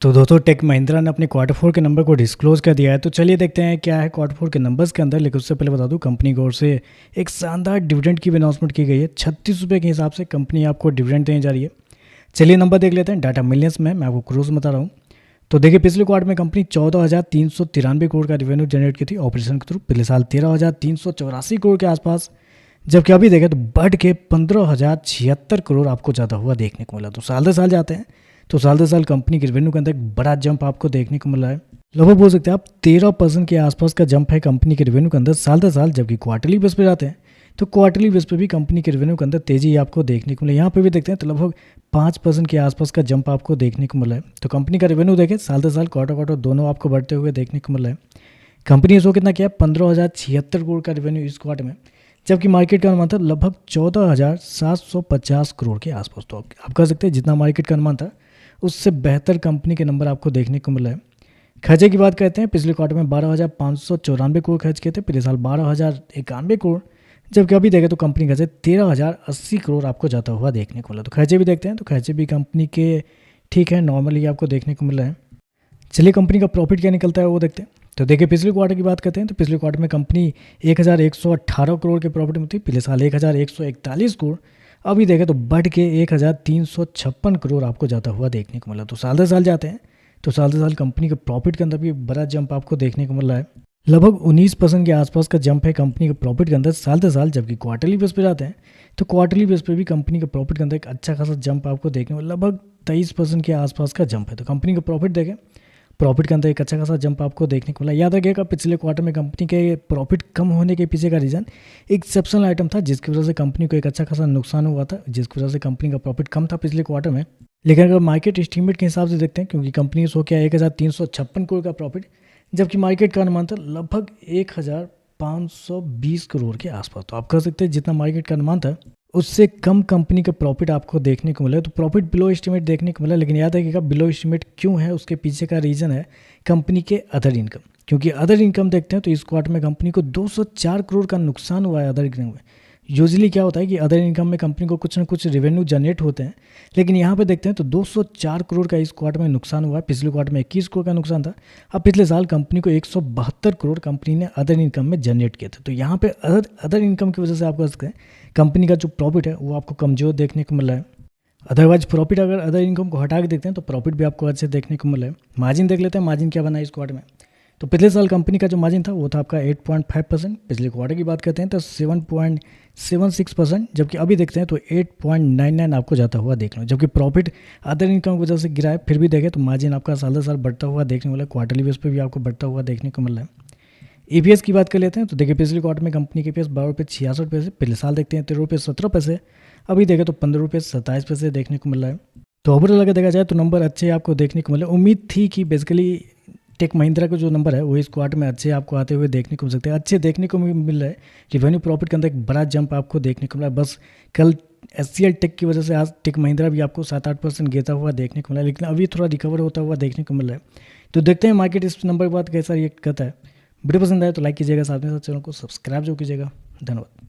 तो दोस्तों टेक महिंद्रा ने अपने क्वार्टर फोर के नंबर को डिस्क्लोज कर दिया है। तो चलिए देखते हैं क्या है क्वार्टर फोर के नंबर्स के अंदर। लेकिन उससे पहले बता दूं, कंपनी की ओर से एक शानदार डिविडेंड की भी अनाउंसमेंट की गई है। 36 रुपये के हिसाब से कंपनी आपको डिविडेंड देने जा रही है। चलिए नंबर देख लेते हैं। डाटा मिलियंस में मैं आपको क्रोज में बता रहा हूँ। तो देखिए, पिछले क्वार्टर में कंपनी 14,393 करोड़ का रेवेन्यू जनरेट की थी ऑपरेशन के थ्रू। पिछले साल 13,384 करोड़ के आसपास, जबकि अभी देखें तो बढ़ के 15,076 करोड़ आपको ज़्यादा हुआ देखने को मिला। तो साल दर साल जाते हैं तो साल दर साल कंपनी के रेवेन्यू के अंदर एक बड़ा जंप आपको देखने को मिला है। लगभग बोल सकते हैं आप 13% के आसपास का जंप है कंपनी के रेवेन्यू के अंदर साल दर साल। जबकि क्वार्टरली बेस पे जाते हैं तो क्वार्टरली बेस पे भी कंपनी के रेवेन्यू के अंदर तेजी आपको देखने को मिला। यहाँ पे भी देखते हैं तो लगभग 5% के आसपास का जंप आपको देखने को मिला है। तो कंपनी का रेवेन्यू देखें साल दर साल क्वार्टर क्वार्टर दोनों आपको बढ़ते हुए देखने को मिला है। कंपनी ने इसको कितना किया, 15,076 करोड़ का रेवेन्यू इस क्वार्टर में, जबकि मार्केट का अनुमान था लगभग 14,750 करोड़ के आसपास। तो आप कह सकते हैं जितना मार्केट का अनुमान था उससे बेहतर कंपनी के नंबर आपको देखने को मिला है। खर्चे की बात करते हैं, पिछले क्वार्टर में 12,594 करोड़ खर्च किए थे, पिछले साल 12,091 करोड़, जबकि अभी देखें तो कंपनी खर्चे 13,080 करोड़ आपको जाता हुआ देखने को मिला। तो खर्चे भी देखते हैं तो खर्चे भी कंपनी के ठीक है, नॉर्मली आपको देखने को मिल रहा है। चलिए कंपनी का प्रॉफिट क्या निकलता है वो देखते हैं। तो देखिए, पिछले क्वार्टर की बात करते हैं तो पिछले क्वार्टर में कंपनी 1,118 करोड़ के प्रॉफिट में थी। पिछले साल 1,141 करोड़, अभी देखें तो बढ़ के 1,356 करोड़ आपको जाता हुआ देखने को मिला। तो साल दर साल जाते हैं तो साल दर साल कंपनी के प्रॉफिट के अंदर भी बड़ा जंप आपको देखने को मिल रहा है। लगभग 19% के आसपास का जंप है कंपनी के प्रॉफिट के अंदर साल दर साल। जबकि क्वार्टरली बेस पे जाते हैं तो क्वार्टरली बेस पे भी कंपनी के प्रॉफिट के अंदर एक अच्छा खासा जंप आपको देखने को लगभग 23% के आसपास का जंप है। तो कंपनी का प्रॉफिट देखें, प्रॉफिट के अंदर एक अच्छा खासा जंप आपको देखने को मिला। याद रखिएगा, पिछले क्वार्टर में कंपनी के प्रॉफिट कम होने के पीछे का रीज़न एक्सेप्शनल आइटम था, जिसकी वजह से कंपनी को एक अच्छा खासा नुकसान हुआ था, जिसकी वजह से कंपनी का प्रॉफिट कम था पिछले क्वार्टर में। लेकिन अगर मार्केट एस्टीमेट के हिसाब से देखते हैं, क्योंकि कंपनी ने शो किया 1,356 करोड़ का प्रॉफिट, जबकि मार्केट का अनुमान था लगभग 1,520 करोड़ के आसपास। तो आप कह सकते हैं जितना मार्केट का अनुमान था उससे कम कंपनी का प्रॉफिट आपको देखने को मिला। तो प्रॉफिट बिलो एस्टीमेट देखने को मिला। लेकिन याद रखिएगा, बिलो एस्टीमेट क्यों है, उसके पीछे का रीज़न है कंपनी के अदर इनकम। क्योंकि अदर इनकम देखते हैं तो इस क्वार्टर में कंपनी को 204 करोड़ का नुकसान हुआ है अदर इनकम में। यूजुअली क्या होता है कि अदर इनकम में कंपनी को कुछ ना कुछ रेवेन्यू जनरेट होते हैं, लेकिन यहाँ पे देखते हैं तो 204 करोड़ का इस क्वार्टर में नुकसान हुआ है। पिछले क्वार्टर में 21 करोड़ का नुकसान था। अब पिछले साल कंपनी को 172 करोड़ कंपनी ने अदर इनकम में जनरेट किए थे। तो यहाँ पे अदर इनकम की वजह से आप कह सकते हैं कंपनी का जो प्रॉफिट है वो आपको कमज़ोर देखने को मिला है। अदरवाइज प्रॉफिट अगर अदर इनकम को हटा के देखते हैं तो प्रॉफिट भी आपको अच्छे देखने को मिला है। मार्जिन देख लेते हैं, मार्जिन क्या बना है इस क्वार्टर में। तो पिछले साल कंपनी का जो मार्जिन था वो था आपका 8.5%। पिछले क्वार्टर की बात करते हैं तो 7.76%, जबकि अभी देखते हैं तो 8.99 आपको जाता हुआ देख लो। जबकि प्रॉफिट अदर इनकम की वजह से गिरा है, फिर भी देखें तो मार्जिन आपका साल दर साल बढ़ता हुआ देखने को मिला है। क्वार्टरली बेस पे भी आपको बढ़ता हुआ देखने को मिल रहा है। ईपीएस की बात कर लेते हैं तो देखिए, पिछले क्वार्टर में कंपनी के ईपीएस 12 रुपये 66 पैसे, पिछले साल देखते हैं 13 रुपये 17 पैसे, अभी देखें तो 15 रुपये 27 पैसे देखने को मिल रहा है। तो ओवरऑल अगर देखा जाए तो नंबर अच्छे आपको देखने को मिले। उम्मीद थी कि बेसिकली टेक महिंद्रा का जो नंबर है वो इस क्वार्टर में अच्छे आपको आते हुए देखने को मिल सकते हैं, अच्छे देखने को मिल रहा है। रिवेन्यू प्रॉफिट के अंदर एक बड़ा जंप आपको देखने को मिला। बस कल एचसीएल टेक की वजह से आज टेक महिंद्रा भी आपको 7-8% गिरता हुआ देखने को मिला, लेकिन अभी थोड़ा रिकवर होता हुआ देखने को मिल रहा है। तो देखते हैं मार्केट इस नंबर के बाद कैसा रिएक्ट करता है। वीडियो पसंद आए तो लाइक कीजिएगा, साथ में साथ चैनल को सब्सक्राइब जो कीजिएगा। धन्यवाद।